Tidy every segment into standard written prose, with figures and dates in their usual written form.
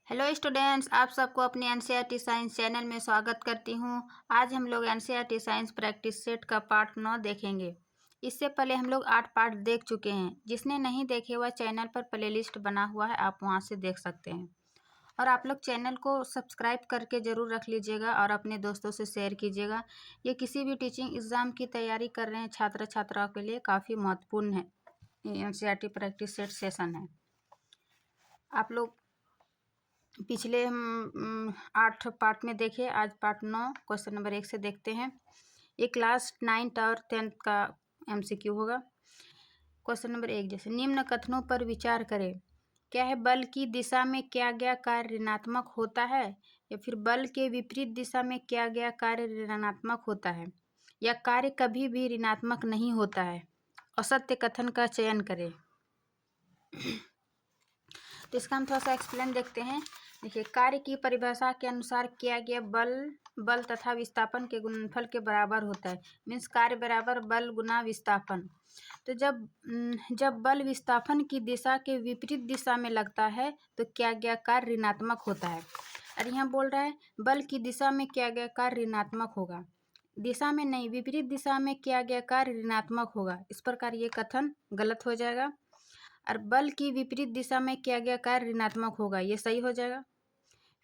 Hello students, आप सबको अपने एनसीईआरटी साइंस चैनल में स्वागत करती हूँ। आज हम लोग एनसीईआरटी साइंस प्रैक्टिस सेट का पार्ट 9 देखेंगे। इससे पहले हम लोग 8 पार्ट देख चुके हैं। जिसने नहीं देखे हुआ चैनल पर प्लेलिस्ट बना हुआ है, आप वहाँ से देख सकते हैं। और आप लोग चैनल को सब्सक्राइब करके ज़रूर रख लीजिएगा और अपने दोस्तों से शेयर कीजिएगा। ये किसी भी टीचिंग एग्ज़ाम की तैयारी कर रहे हैं छात्र छात्राओं के लिए काफ़ी महत्वपूर्ण है। एनसीईआरटी प्रैक्टिस सेट सेशन है। आप लोग पिछले हम 8 पार्ट में देखे, आज पार्ट 9 क्वेश्चन नंबर 1 से देखते हैं। ये क्लास 9th और 10th का MCQ होगा। क्वेश्चन नंबर 1, जैसे निम्न कथनों पर विचार करें। क्या है? बल की दिशा में किया गया कार्य ऋणात्मक होता है, या फिर बल के विपरीत दिशा में किया गया कार्य ऋणात्मक होता है, या कार्य कभी भी ऋणात्मक नहीं होता है। असत्य कथन का चयन करें। तो इसका हम थोड़ा सा एक्सप्लेन देखते हैं। देखिए, कार्य की परिभाषा के अनुसार किया गया बल तथा विस्थापन के गुणनफल के बराबर होता है। मीन्स कार्य बराबर बल गुना विस्थापन। तो जब बल विस्थापन की दिशा के विपरीत दिशा में लगता है तो किया गया कार्य ऋणात्मक होता है। और यहाँ बोल रहा है बल की दिशा में किया गया कार्य ऋणात्मक होगा, दिशा में नहीं, विपरीत दिशा में किया गया कार्य ऋणात्मक होगा। इस प्रकार ये कथन गलत हो जाएगा। और बल की विपरीत दिशा में किया गया कार्य ऋणात्मक होगा, ये सही हो जाएगा।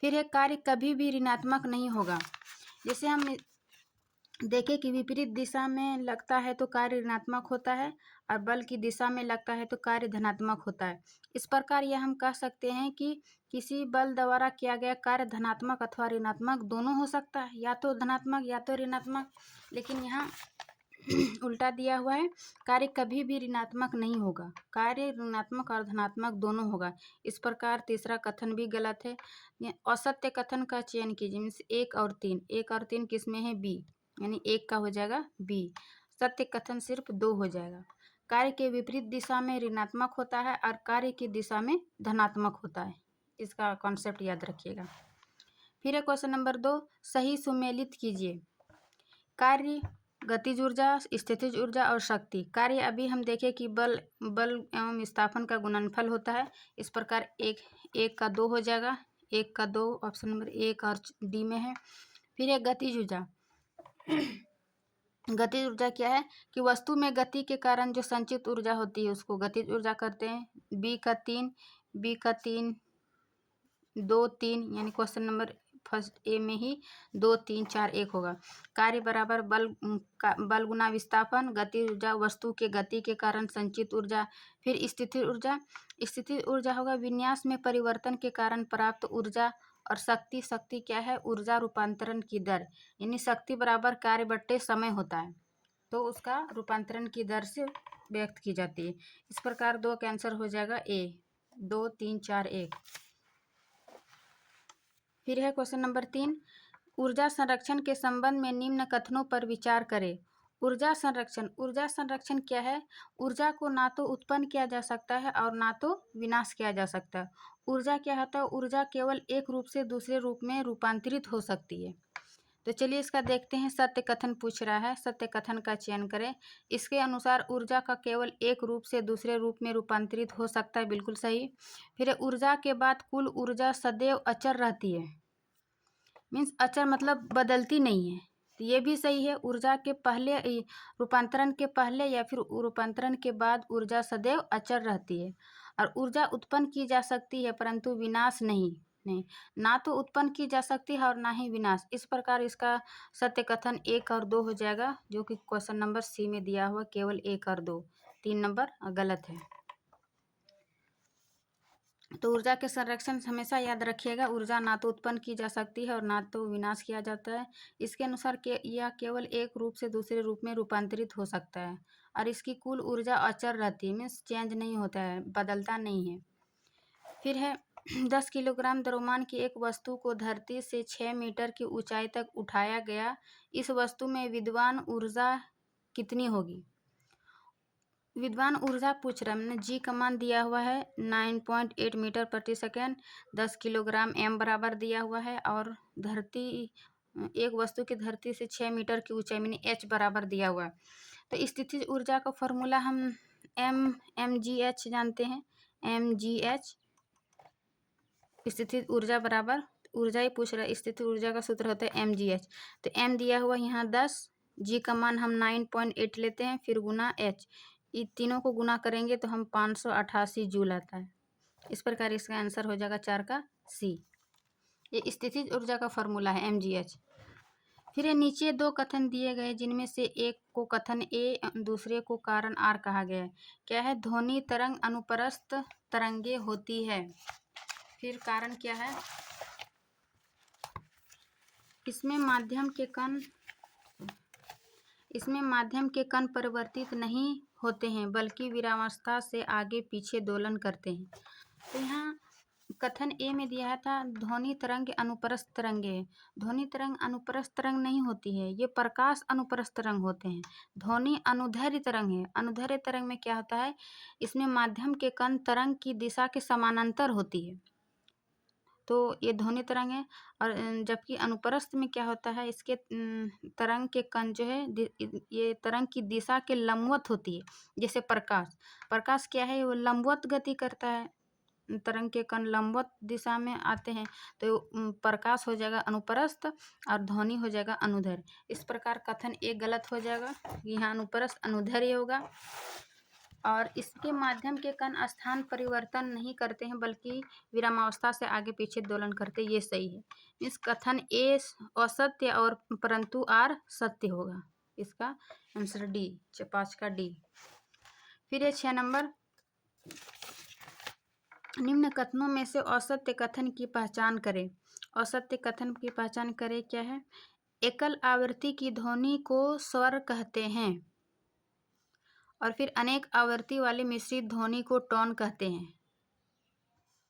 फिर है कार्य कभी भी ऋणात्मक नहीं होगा। जैसे हम देखें कि विपरीत दिशा में लगता है तो कार्य ऋणात्मक होता है, और बल की दिशा में लगता है तो कार्य धनात्मक होता है। इस प्रकार यह हम कह सकते हैं कि किसी बल द्वारा किया गया कार्य धनात्मक अथवा ऋणात्मक दोनों हो सकता है, या तो धनात्मक या तो ऋणात्मक। लेकिन यहाँ उल्टा दिया हुआ है, कार्य कभी भी ऋणात्मक नहीं होगा, कार्य ऋणात्मक और धनात्मक दोनों होगा। इस प्रकार तीसरा कथन भी गलत है। असत्य कथन का चयन कीजिए। मीन्स 1 और 3 किस में है? बी, यानी 1 का हो जाएगा बी। सत्य कथन सिर्फ 2 हो जाएगा। कार्य के विपरीत दिशा में ऋणात्मक होता है और कार्य की दिशा में धनात्मक होता है। इसका कॉन्सेप्ट याद रखिएगा। फिर है क्वेश्चन नंबर 2, सही सुमेलित कीजिए। कार्य, गतिज ऊर्जा, स्थितिज ऊर्जा और शक्ति। कार्य अभी हम देखें कि बल एवं विस्थापन का गुणनफल होता है। इस प्रकार 1 का 2 हो जाएगा, 1 का 2 ऑप्शन नंबर 1 और डी में है। फिर है गतिज ऊर्जा। गतिज ऊर्जा क्या है कि वस्तु में गति के कारण जो संचित ऊर्जा होती है उसको गतिज ऊर्जा करते हैं। बी का 3 2 3, यानी क्वेश्चन नंबर फर्स्ट ए में ही 2 3 4 1 होगा। कार्य बराबर बल गुना विस्थापन। गति ऊर्जा वस्तु के गति के कारण संचित ऊर्जा। फिर स्थिति ऊर्जा होगा विन्यास में परिवर्तन के कारण प्राप्त ऊर्जा। और शक्ति क्या है? ऊर्जा रूपांतरण की दर, यानी शक्ति बराबर कार्य बट्टे समय होता है, तो उसका रूपांतरण की दर से व्यक्त की जाती है। इस प्रकार 2 का आंसर हो जाएगा ए, 2 3 4 1। फिर है क्वेश्चन नंबर 3, ऊर्जा संरक्षण के संबंध में निम्न कथनों पर विचार करें। ऊर्जा संरक्षण क्या है? ऊर्जा को ना तो उत्पन्न किया जा सकता है और ना तो विनाश किया जा सकता है। ऊर्जा क्या होता है? ऊर्जा केवल एक रूप से दूसरे रूप में रूपांतरित हो सकती है। तो चलिए इसका देखते हैं। सत्य कथन पूछ रहा है, सत्य कथन का चयन करें। इसके अनुसार ऊर्जा का केवल एक रूप से दूसरे रूप में रूपांतरित हो सकता है, बिल्कुल सही। फिर ऊर्जा के बाद कुल ऊर्जा सदैव अचर रहती है। मीन्स अचर मतलब बदलती नहीं है, तो ये भी सही है। ऊर्जा के पहले, रूपांतरण के पहले या फिर रूपांतरण के बाद ऊर्जा सदैव अचर रहती है। और ऊर्जा उत्पन्न की जा सकती है परंतु विनाश नहीं, ना तो उत्पन्न की जा सकती है और ना ही विनाश। इस प्रकार इसका सत्य कथन 1 और 2 हो जाएगा, जो कि क्वेश्चन नंबर सी में दिया हुआ केवल 1 और 2। 3 नंबर गलत है। तो ऊर्जा के संरक्षण हमेशा याद रखिएगा, ऊर्जा ना तो उत्पन्न की जा सकती है और ना तो विनाश किया जाता है। इसके अनुसार यह केवल एक रूप से दूसरे रूप में रूपांतरित हो सकता है, और इसकी कुल ऊर्जा अचर रहती है, मीन्स चेंज नहीं होता है, बदलता नहीं है। फिर है 10 किलोग्राम द्रव्यमान की एक वस्तु को धरती से 6 मीटर की ऊंचाई तक उठाया गया। इस वस्तु में विद्वान ऊर्जा कितनी होगी? विद्वान ऊर्जा पूछ रहा है। मैंने जी का मान दिया हुआ है 9.8 मीटर प्रति सेकेंड, 10 किलोग्राम एम बराबर दिया हुआ है, और एक वस्तु की धरती से 6 मीटर की ऊंचाई मैंने एच बराबर दिया हुआ है। तो स्थितिज ऊर्जा का फॉर्मूला हम एम जी एच जानते हैं। एम जी एच स्थितिज ऊर्जा बराबर, ऊर्जा ही पूछ रहा है, स्थितिज ऊर्जा का सूत्र होता है mgh। तो m दिया हुआ यहाँ 10, g का मान हम 9.8 लेते हैं, फिर गुना h, ये तीनों को गुना करेंगे तो हम 588 जूल आता है। इस प्रकार इसका आंसर हो जाएगा 4 का सी। ये स्थितिज ऊर्जा का फॉर्मूला है mgh। फिर ये नीचे दो कथन दिए गए जिनमें से एक को कथन ए, दूसरे को कारण आर कहा गया है। क्या है? ध्वनि तरंग अनुप्रस्थ तरंगे होती है। फिर कारण क्या है? इसमें माध्यम के कण परिवर्तित नहीं होते हैं बल्कि विरामावस्था से आगे पीछे दोलन करते हैं। तो यहाँ कथन ए में दिया था ध्वनि तरंग अनुप्रस्थ तरंगे है। ध्वनि तरंग अनुप्रस्थ तरंग नहीं होती है, ये प्रकाश अनुप्रस्थ तरंग होते हैं। ध्वनि अनुदैर्ध्य तरंग है। अनुदैर्ध्य तरंग में क्या होता है? इसमें माध्यम के कण तरंग की दिशा के समानांतर होती है, तो ये ध्वनि तरंग है। और जबकि अनुप्रस्थ में क्या होता है? इसके तरंग के कण जो है ये तरंग की दिशा के लंबवत होती है। जैसे प्रकाश क्या है? वो लंबवत गति करता है, तरंग के कण लंबवत दिशा में आते हैं, तो प्रकाश हो जाएगा अनुप्रस्थ और ध्वनि हो जाएगा अनुदैर्ध्य। इस प्रकार कथन एक गलत हो जाएगा, यहाँ अनुप्रस्थ अनुदैर्ध्य होगा। और इसके माध्यम के कण स्थान परिवर्तन नहीं करते हैं बल्कि विरामावस्था से आगे पीछे दोलन करते, ये सही है। इस कथन ए असत्य और परंतु आर सत्य होगा। इसका आंसर डी, 5 का डी। फिर ये 6 नंबर, निम्न कथनों में से असत्य कथन की पहचान करें। असत्य कथन की पहचान करें क्या है? एकल आवृत्ति की ध्वनि को स्वर कहते हैं, और फिर अनेक आवृत्ति वाली मिश्रित ध्वनि को टोन कहते हैं।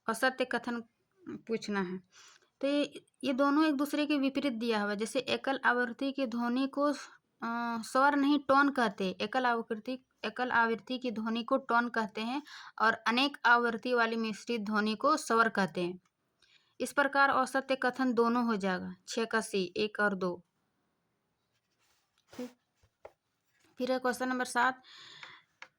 असत्य कथन पूछना है, तो ये दोनों एक दूसरे के विपरीत दिया हुआ। जैसे एकल आवृत्ति की ध्वनि को स्वर नहीं टोन कहते, एकल आवृत्ति की ध्वनि को टोन कहते हैं, और अनेक आवृत्ति वाली मिश्रित ध्वनि को स्वर कहते हैं। इस प्रकार असत्य कथन दोनों हो जाएगा, 6 का सी, 1 और 2। फिर क्वेश्चन नंबर 7,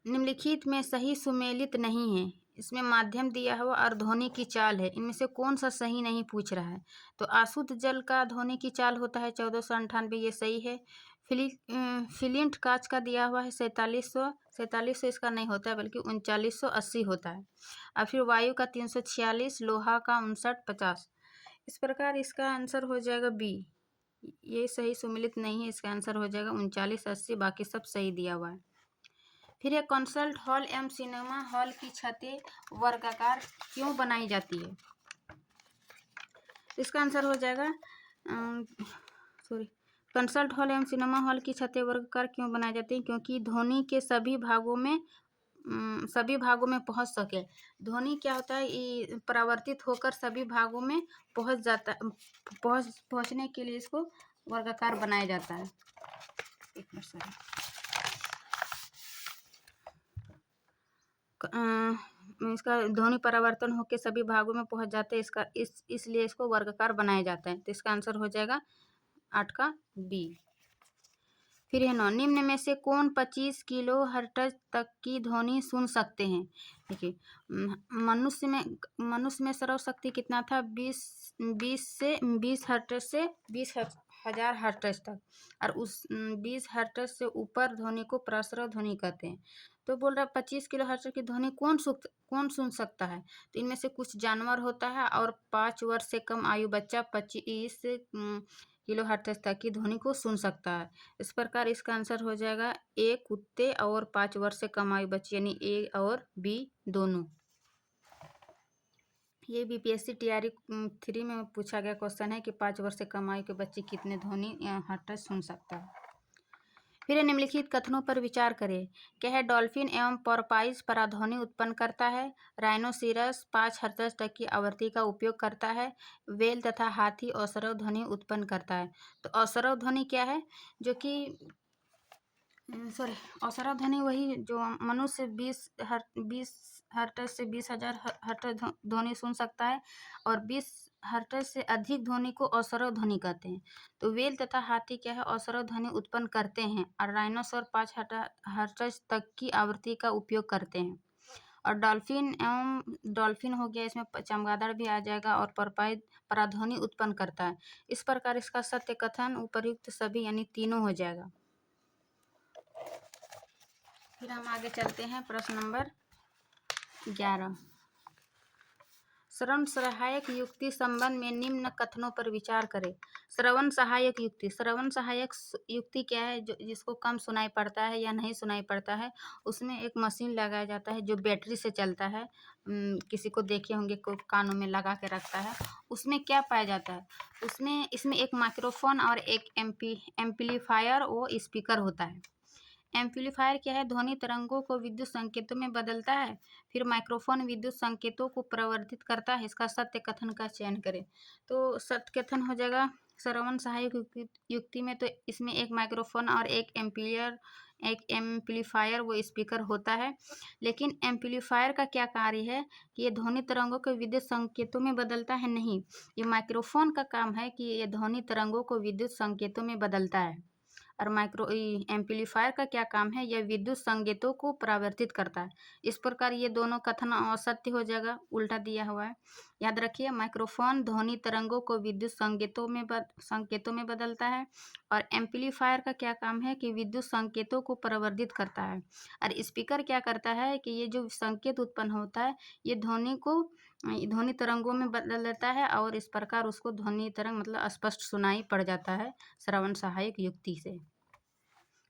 निम्नलिखित में सही सुमेलित नहीं है। इसमें माध्यम दिया हुआ और ध्वनि की चाल है, इनमें से कौन सा सही नहीं पूछ रहा है। तो अशुद्ध जल का ध्वनि की चाल होता है 1498, ये सही है। फिलिंट कांच का दिया हुआ है 4700 इसका नहीं होता है बल्कि 3980 होता है। और फिर वायु का 346, लोहा का 5950। इस प्रकार इसका आंसर हो जाएगा बी, ये सही सुमेलित नहीं है। इसका आंसर हो जाएगा 3980, बाकी सब सही दिया हुआ है। फिर एक कॉन्सर्ट हॉल एवं सिनेमा हॉल की छतें वर्गाकार क्यों बनाई जाती है? इसका आंसर हो जाएगा कंसर्ट हॉल एवं सिनेमा हॉल की छतें वर्गाकार क्यों बनाई जाती हैं? क्योंकि ध्वनि के सभी भागों में पहुंच सके। ध्वनि क्या होता है? ये परावर्तित होकर सभी भागों में पहुंच जाता, पहुंचने के लिए इसको वर्गाकार बनाया जाता है। इसका ध्वनि परावर्तन होकर सभी भागों में पहुंच जाते हैं, इसलिए इसको वर्गाकार बनाया जाता है। तो इसका आंसर हो जाएगा 8 का बी। फिर है 9, निम्न में से कौन 25 किलो हर्ट्ज तक की ध्वनि सुन सकते हैं? देखिए, मनुष्य में श्रवण शक्ति कितना था? 20 हर्ट्ज से 20,000 हर्ट्ज तक, और उस 20 हर्ट्ज से ऊपर ध्वनि को प्रसरव ध्वनि कहते हैं। तो बोल रहा 25 किलो हर्ट्ज की ध्वनि कौन सुन सकता है? तो इनमें से कुछ जानवर होता है, और 5 वर्ष से कम आयु बच्चा 25 किलो हर्ट्ज तक की ध्वनि को सुन सकता है। इस प्रकार इसका आंसर हो जाएगा ए, कुत्ते और 5 वर्ष से कम आयु बच्चे, यानी ए और बी दोनों। ये बीपीएससी टीआरई 3 में पूछा गया क्वेश्चन है कि 5 वर्ष से कम आयु के बच्चे कितने ध्वनि हर्ट्ज सुन सकता है। फिर निम्नलिखित कथनों पर विचार करें। क्या है? डॉल्फिन एवं पोर्पाइज पराध्वनि उत्पन्न करता है। राइनोसिरस 5 हर्ट्ज तक की आवृत्ति का उपयोग करता है। वेल तथा हाथी अश्रव ध्वनि उत्पन्न करता है। तो अश्रव ध्वनि क्या है? जो कि अश्रव ध्वनि वही जो मनुष्य 20 हर्ट्ज से 20,000 हर्ट्ज ध्वनि सुन सकता है, और 20 हर्ट्ज से अधिक ध्वनि को अश्रव ध्वनि कहते हैं। तो वेल तथा हाथी क्या है? अश्रव ध्वनि उत्पन्न करते हैं, और राइनोसोर 5 हर्ट्ज तक की आवृत्ति का उपयोग करते हैं। और डॉल्फिन हो गया, इसमें चमगादड़ भी आ जाएगा और पराध्वनि उत्पन्न करता है। इस प्रकार इसका सत्य कथन उपर्युक्त सभी यानी तीनों हो जाएगा। फिर हम आगे चलते हैं प्रश्न नंबर 11। श्रवण सहायक युक्ति संबंध में निम्न कथनों पर विचार करें। श्रवण सहायक युक्ति, श्रवण सहायक युक्ति क्या है? जो जिसको कम सुनाई पड़ता है या नहीं सुनाई पड़ता है, उसमें एक मशीन लगाया जाता है जो बैटरी से चलता है। किसी को देखे होंगे को कानों में लगा के रखता है। उसमें क्या पाया जाता है? इसमें एक माइक्रोफोन और एक एम्पलीफायर वो स्पीकर होता है। एम्पलीफायर क्या है? ध्वनि तरंगों को विद्युत संकेतों में बदलता है। फिर माइक्रोफोन विद्युत संकेतों को प्रवर्धित करता है। इसका सत्य कथन का चयन करें। तो सत्य कथन हो जाएगा श्रवण सहायक युक्ति में, तो इसमें एक माइक्रोफोन और एक एम्पलीफायर वो स्पीकर होता है। लेकिन एम्पलीफायर का क्या कार्य है कि ये ध्वनि तरंगों को विद्युत संकेतों में बदलता है? नहीं, ये माइक्रोफोन का काम है कि ये ध्वनि तरंगों को विद्युत संकेतों में बदलता है। और एम्पलीफायर का क्या काम है? यह विद्युत संकेतों को परावर्तित करता है। इस प्रकार ये दोनों कथन असत्य हो जाएगा, उल्टा दिया हुआ है। याद रखिए, माइक्रोफोन ध्वनि तरंगों को विद्युत संकेतों में बदलता है और एम्पलीफायर का क्या काम है कि विद्युत संकेतों को प्रवर्धित करता है। और स्पीकर क्या करता है कि ये जो संकेत उत्पन्न होता है ये ध्वनि तरंगों में बदल देता है और इस प्रकार उसको ध्वनि तरंग मतलब स्पष्ट सुनाई पड़ जाता है श्रवण सहायक युक्ति से।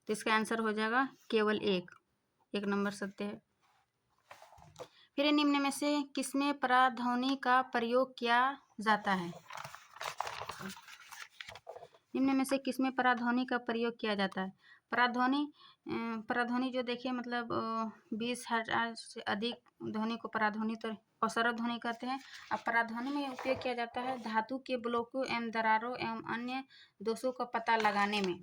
तो इसका आंसर हो जाएगा केवल एक नंबर सत्य है। फिर निम्न में से किसमें पराध्वनि का प्रयोग किया जाता है? निम्न में से किसमें पराध्वनि का प्रयोग किया जाता है? पराध्वनि जो देखिए मतलब 20 हर्ट्ज से अधिक ध्वनि को पराध्वनि तो औसरत ध्वनि कहते हैं। अब पराध्वनि में उपयोग किया जाता है धातु के ब्लॉकों एवं दरारों एवं अन्य दोषों का पता लगाने में।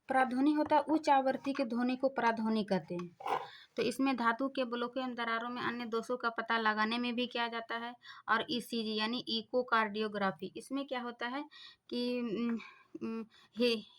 पराध्वनि होता है उच्च आवृत्ति के ध्वनि को पराध्वनि कहते हैं। तो इसमें धातु के ब्लॉकों एवं दरारों में अन्य दोषों का पता लगाने में भी किया जाता है। और ईसीजी यानी इकोकार्डियोग्राफी, इसमें क्या होता है कि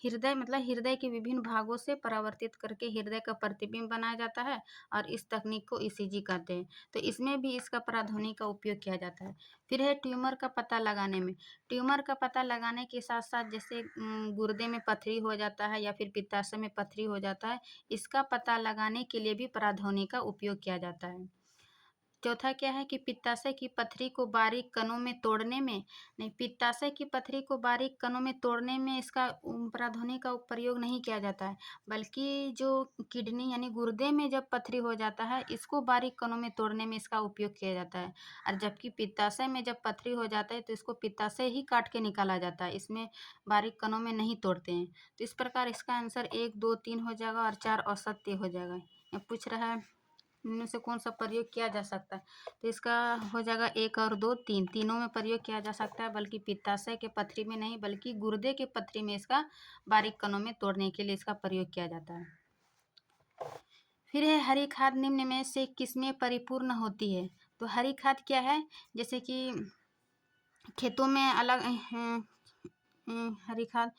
हृदय मतलब हृदय के विभिन्न भागों से परावर्तित करके हृदय का प्रतिबिंब बनाया जाता है और इस तकनीक को ईसीजी कहते हैं। तो इसमें भी इसका पराध्वनि का उपयोग किया जाता है। फिर है ट्यूमर का पता लगाने में। ट्यूमर का पता लगाने के साथ साथ जैसे गुर्दे में पथरी हो जाता है या फिर पित्ताशय में पथरी हो जाता है, इसका पता लगाने के लिए भी पराध्वनि का उपयोग किया जाता है। चौथा क्या है कि पित्ताशय की पथरी को बारीक कणों में तोड़ने में पित्ताशय की पथरी को बारीक कणों में तोड़ने में इसका पराध्वनि का प्रयोग नहीं किया जाता है, बल्कि जो किडनी यानी गुर्दे में जब पथरी हो जाता है इसको बारीक कणों में तोड़ने में इसका उपयोग किया जाता है। और जबकि पित्ताशय में जब पथरी हो जाता है तो इसको पित्ताशय ही काट के निकाला जाता है, इसमें बारीक कणों में नहीं तोड़ते हैं। तो इस प्रकार इसका आंसर 1, 2, 3 हो जाएगा और 4 असत्य हो जाएगा। ये पूछ रहा है इनमें से कौन सा प्रयोग किया जा सकता है, तो इसका हो जाएगा 1 और 2, 3 तीनों में प्रयोग किया जा सकता है, बल्कि पित्ताशय के पथरी में नहीं बल्कि गुर्दे के पथरी में इसका बारीक कणों में तोड़ने के लिए इसका प्रयोग किया जाता है। फिर है हरी खाद निम्न में से किसमें परिपूर्ण होती है? तो हरी खाद क्या है? जैसे कि खेतों में अलग हरी खाद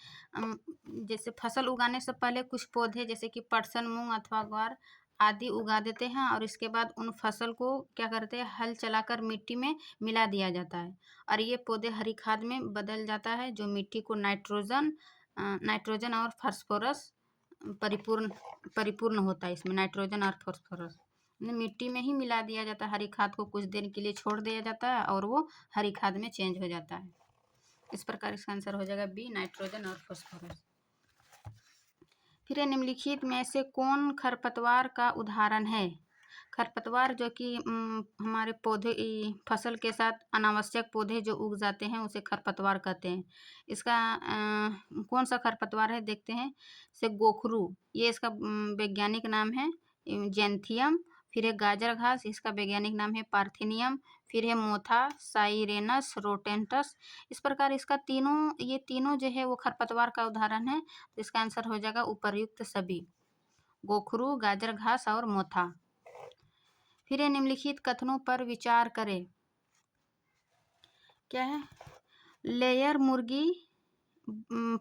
जैसे फसल उगाने से पहले कुछ पौधे जैसे कि पटसन, मूंग अथवा ग्वार आदि उगा देते हैं और इसके बाद उन फसल को क्या करते हैं, हल चलाकर मिट्टी में मिला दिया जाता है और ये पौधे हरी खाद में बदल जाता है, जो मिट्टी को नाइट्रोजन और फास्फोरस परिपूर्ण होता है। इसमें नाइट्रोजन और फास्फोरस मिट्टी में ही मिला दिया जाता है। हरी खाद को कुछ देर के लिए छोड़ दिया जाता है और वो हरी खाद में चेंज हो जाता है। इस प्रकार इसका आंसर हो जाएगा बी, नाइट्रोजन और फास्फोरस। फिर निम्नलिखित में से कौन खरपतवार का उदाहरण है? खरपतवार जो कि हमारे पौधे फसल के साथ अनावश्यक पौधे जो उग जाते हैं उसे खरपतवार कहते हैं। इसका कौन सा खरपतवार है देखते हैं। से गोखरू, ये इसका वैज्ञानिक नाम है जेंथियम। फिर है गाजर घास, इसका वैज्ञानिक नाम है पार्थेनियम। फिर है मोथा साइरेनस रोटेंटस। इस प्रकार इसका ये तीनों जो है वो खरपतवार का उदाहरण है। तो इसका आंसर हो जाएगा उपर्युक्त सभी, गोखरू, गाजर घास और मोथा। फिर ये निम्नलिखित कथनों पर विचार करें। क्या है? लेयर मुर्गी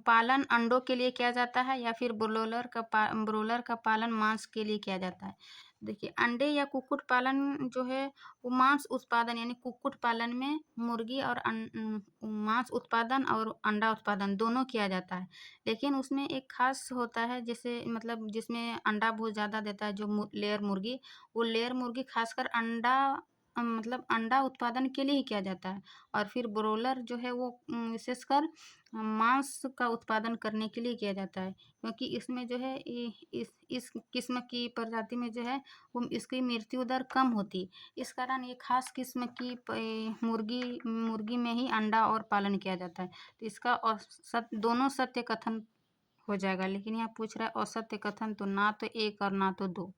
पालन अंडों के लिए किया जाता है या फिर ब्रोलर का पालन मांस के लिए किया जाता है। देखिए अंडे या कुक्कुट पालन जो है वो मांस उत्पादन यानी कुक्कुट पालन में मुर्गी और मांस उत्पादन और अंडा उत्पादन दोनों किया जाता है, लेकिन उसमें एक खास होता है जैसे मतलब जिसमें अंडा बहुत ज़्यादा देता है जो लेयर मुर्गी, वो लेयर मुर्गी खासकर अंडा मतलब अंडा उत्पादन के लिए ही किया जाता है। और फिर ब्रोलर जो है वो विशेषकर मांस का उत्पादन करने के लिए किया जाता है, क्योंकि इसमें जो है इस किस्म की प्रजाति में जो है वो इसकी मृत्यु दर कम होती। इस कारण ये खास किस्म की मुर्गी में ही अंडा और पालन किया जाता है। तो इसका दोनों सत्य कथन हो जाएगा, लेकिन यहाँ पूछ रहा है असत्य कथन, तो ना तो एक और ना तो दो।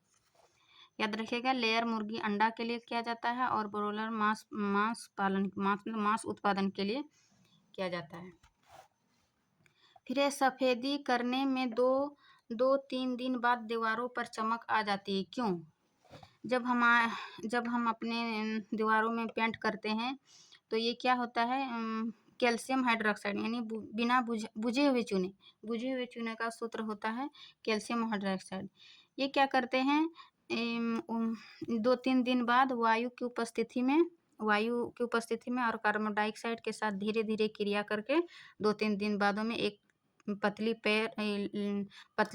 याद रखिएगा लेयर मुर्गी अंडा के लिए किया जाता है और ब्रोलर मांस उत्पादन के लिए किया जाता है। फिर ये सफ़ेदी करने में दो तीन दिन बाद दीवारों पर चमक आ जाती है, क्यों? जब हम अपने दीवारों में पेंट करते हैं तो ये क्या होता है, कैल्शियम हाइड्रोक्साइड यानी बिना बुझे हुए चूने का सूत्र होता है कैल्शियम हाइड्रोक्साइड। ये क्या करते हैं, 2-3 दिन बाद वायु की उपस्थिति में और कार्बन डाइऑक्साइड के साथ धीरे धीरे क्रिया करके 2-3 दिन बाद में एक पतली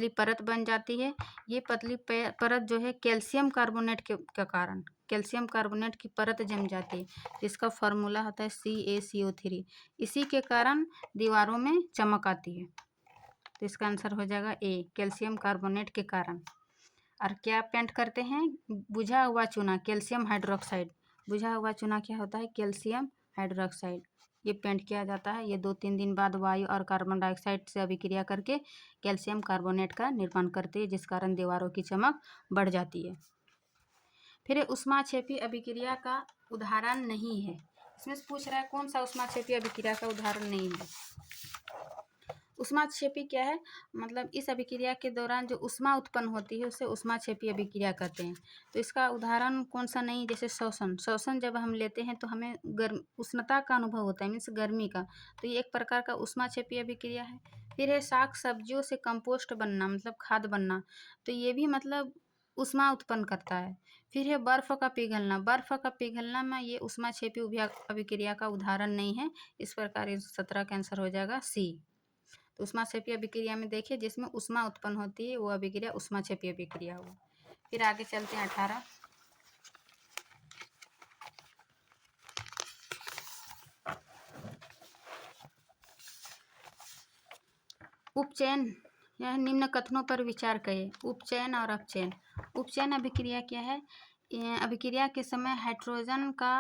परत बन जाती है। ये पतली परत जो है कैल्शियम कार्बोनेट के कारण कैल्शियम कार्बोनेट की परत जम जाती है, जिसका फार्मूला होता है CaCO3। इसी के कारण दीवारों में चमक आती है। तो इसका आंसर हो जाएगा ए, कैल्शियम कार्बोनेट के कारण। और क्या पेंट करते हैं, बुझा हुआ चूना कैल्शियम हाइड्रोक्साइड। बुझा हुआ चूना क्या होता है, कैल्शियम हाइड्रोक्साइड। ये पेंट किया जाता है। ये 2-3 दिन बाद वायु और कार्बन डाइऑक्साइड से अभिक्रिया करके कैल्शियम कार्बोनेट का निर्माण करती है, जिस कारण दीवारों की चमक बढ़ जाती है। फिर ऊष्माक्षेपी अभिक्रिया का उदाहरण नहीं है। इसमें से पूछ रहा है कौन सा ऊष्माक्षेपी अभिक्रिया का उदाहरण नहीं है। ऊष्माक्षेपी क्या है, मतलब इस अभिक्रिया के दौरान जो ऊष्मा उत्पन्न होती है उसे ऊष्माक्षेपी अभिक्रिया कहते हैं। तो इसका उदाहरण कौन सा नहीं, जैसे श्वसन जब हम लेते हैं तो हमें उष्णता का अनुभव होता है, मीन्स गर्मी का, तो ये एक प्रकार का ऊष्माक्षेपी अभिक्रिया है। फिर है साग सब्जियों से कंपोस्ट बनना, मतलब खाद बनना, तो ये भी मतलब ऊष्मा उत्पन्न करता है। फिर है बर्फ़ का पिघलना में ये ऊष्माक्षेपी अभिक्रिया का उदाहरण नहीं है। इस प्रकार इस 17 का आंसर हो जाएगा सी। तो ऊष्माक्षेपी अभिक्रिया में देखिए जिसमें ऊष्मा उत्पन्न होती है वो अभिक्रिया ऊष्माक्षेपी अभिक्रिया हुआ। फिर आगे चलते हैं 18। उपचयन यह निम्न कथनों पर विचार करें। उपचयन और अपचयन। उपचयन अभिक्रिया क्या है, अभिक्रिया के समय हाइड्रोजन का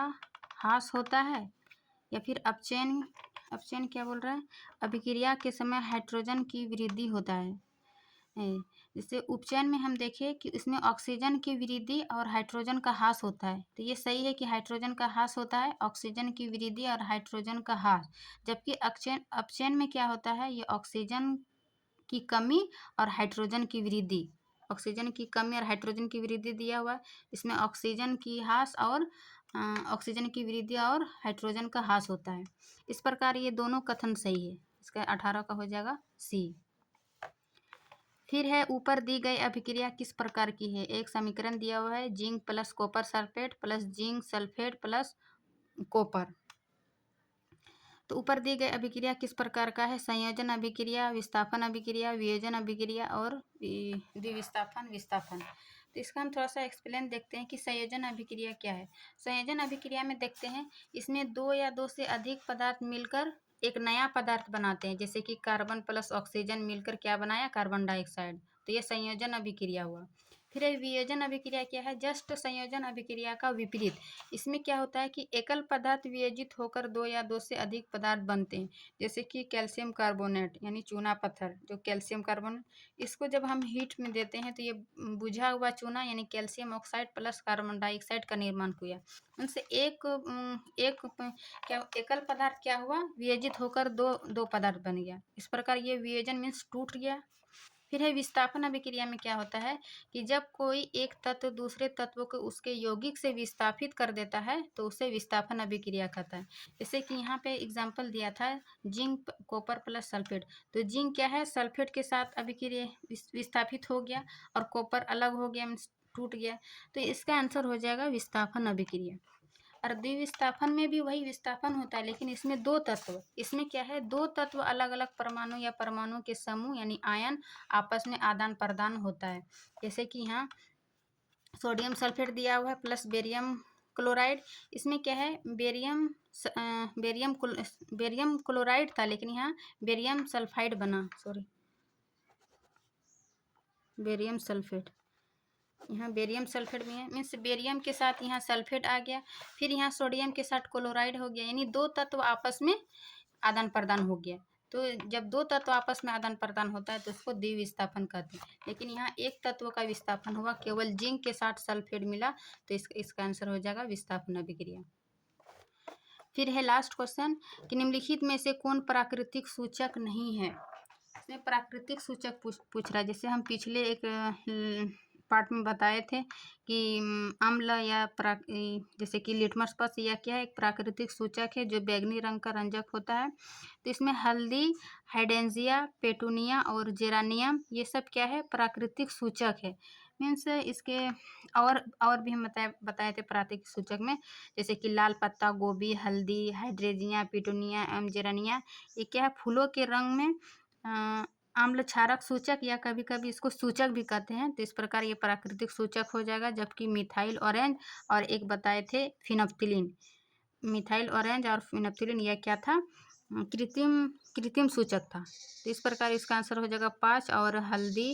ह्रास होता है, या फिर अपचयन क्या बोल रहा है, अभिक्रिया के समय हाइड्रोजन की वृद्धि होता है। जैसे उपचयन में हम देखें कि इसमें ऑक्सीजन की वृद्धि और हाइड्रोजन का ह्रास होता है, तो ये सही है कि हाइड्रोजन का ह्रास होता है, ऑक्सीजन की वृद्धि और हाइड्रोजन का ह्रास। जबकि अपचयन में क्या होता है, ये ऑक्सीजन की कमी और हाइड्रोजन की वृद्धि, ऑक्सीजन की कमी और हाइड्रोजन की वृद्धि दिया हुआ है। इसमें ऑक्सीजन की ह्रास और ऑक्सीजन की वृद्धि और हाइड्रोजन का ह्रास होता है। इस प्रकार ये दोनों कथन सही है। इसका 18 का हो जाएगा सी। फिर है ऊपर दी गई अभिक्रिया किस प्रकार की है। एक समीकरण दिया हुआ है zinc plus copper sulphate plus zinc sulphate plus copper. तो ऊपर दी गई अभिक्रिया किस प्रकार का है, संयोजन अभिक्रिया, विस्थापन अभिक्रिया, वियोजन अभिक्रिया और विस्थापन। तो इसका हम थोड़ा सा एक्सप्लेन देखते हैं कि संयोजन अभिक्रिया क्या है। संयोजन अभिक्रिया में देखते हैं इसमें 2 या 2 से अधिक पदार्थ मिलकर एक नया पदार्थ बनाते हैं, जैसे कि कार्बन प्लस ऑक्सीजन मिलकर क्या बनाया, कार्बन डाइऑक्साइड। तो ये संयोजन अभिक्रिया हुआ। फिर वियोजन अभिक्रिया क्या है, जस्ट संयोजन अभिक्रिया का विपरीत। इसमें क्या होता है कि एकल पदार्थ वियोजित होकर 2 या 2 से अधिक पदार्थ बनते हैं, जैसे कि कैल्शियम कार्बोनेट यानी चूना पत्थर, जो कैल्शियम कार्बोनेट, इसको जब हम हीट में देते हैं तो ये बुझा हुआ चूना यानी calcium oxide plus carbon dioxide का निर्माण हुआ। उनसे एक क्या एकल पदार्थ क्या हुआ, वियोजित होकर दो पदार्थ बन गया। इस प्रकार ये वियोजन मीन्स टूट गया। फिर है विस्थापन अभिक्रिया में क्या होता है कि जब कोई एक तत्व दूसरे तत्व को उसके यौगिक से विस्थापित कर देता है तो उसे विस्थापन अभिक्रिया कहता है। जैसे कि यहाँ पे एग्जांपल दिया था जिंक कॉपर प्लस सल्फेट। तो जिंक क्या है, सल्फेट के साथ अभिक्रिया विस्थापित हो गया और कॉपर अलग हो गया, मीन्स टूट गया। तो इसका आंसर हो जाएगा विस्थापन अभिक्रिया। और द्विविस्थापन में भी वही विस्थापन होता है, लेकिन इसमें दो तत्व, इसमें क्या है, दो तत्व अलग अलग परमाणु या परमाणु के समूह यानी आयन आपस में आदान प्रदान होता है। जैसे कि यहाँ सोडियम सल्फेट दिया हुआ है प्लस बेरियम क्लोराइड। इसमें क्या है, बेरियम क्लोराइड था, लेकिन यहाँ बेरियम सल्फाइड बना, सॉरी बेरियम सल्फेट, यहाँ बेरियम सल्फेट भी है, मीन्स बेरियम के साथ यहाँ सल्फेट आ गया, फिर यहाँ सोडियम के साथ क्लोराइड हो गया, यानी दो तत्व आपस में आदान प्रदान हो गया। तो जब दो तत्व आपस में आदान प्रदान होता है तो उसको द्विविस्थापन कहते हैं। लेकिन यहाँ एक तत्व का विस्थापन हुआ, केवल जिंक के साथ सल्फेट मिला, तो इसका आंसर हो जाएगा विस्थापन अभिक्रिया। फिर है लास्ट क्वेश्चन कि निम्नलिखित में से कौन प्राकृतिक सूचक नहीं है। इसमें प्राकृतिक सूचक पूछ रहा है। जैसे हम पिछले एक पार्ट में बताए थे कि अम्ल या जैसे कि लिटमस पक्ष या क्या है, एक प्राकृतिक सूचक है जो बैंगनी रंग का रंजक होता है। तो इसमें हल्दी, हाइडेंजिया, पेटूनिया और जेरानियम ये सब क्या है, प्राकृतिक सूचक है। मीन्स इसके और भी हम बताए थे प्राकृतिक सूचक में, जैसे कि लाल पत्ता गोभी, हल्दी, हाइड्रेंजिया, पेटूनिया एवं जेरानिया, ये क्या है, फूलों के रंग में आम्ल क्षारक सूचक या कभी कभी इसको सूचक भी कहते हैं। तो इस प्रकार ये प्राकृतिक सूचक हो जाएगा। जबकि मिथाइल ऑरेंज और एक बताए थे फिनोप्थिलीन, मिथाइल ऑरेंज और फिनोप्थिलीन यह क्या था, कृत्रिम सूचक था। तो इस प्रकार इसका आंसर हो जाएगा 5, और हल्दी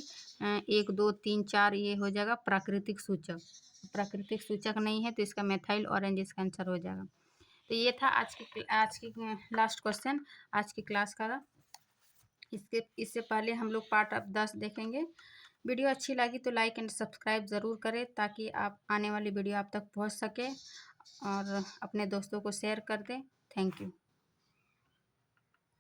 1 2 3 4 ये हो जाएगा प्राकृतिक सूचक। प्राकृतिक सूचक नहीं है तो इसका मिथाइल ऑरेंज इसका आंसर हो जाएगा। तो ये था आज की लास्ट क्वेश्चन आज की क्लास का। इससे पहले हम लोग पार्ट अब 10 देखेंगे। वीडियो अच्छी लगी तो लाइक एंड सब्सक्राइब ज़रूर करें, ताकि आप आने वाली वीडियो आप तक पहुंच सके, और अपने दोस्तों को शेयर कर दें। Thank you.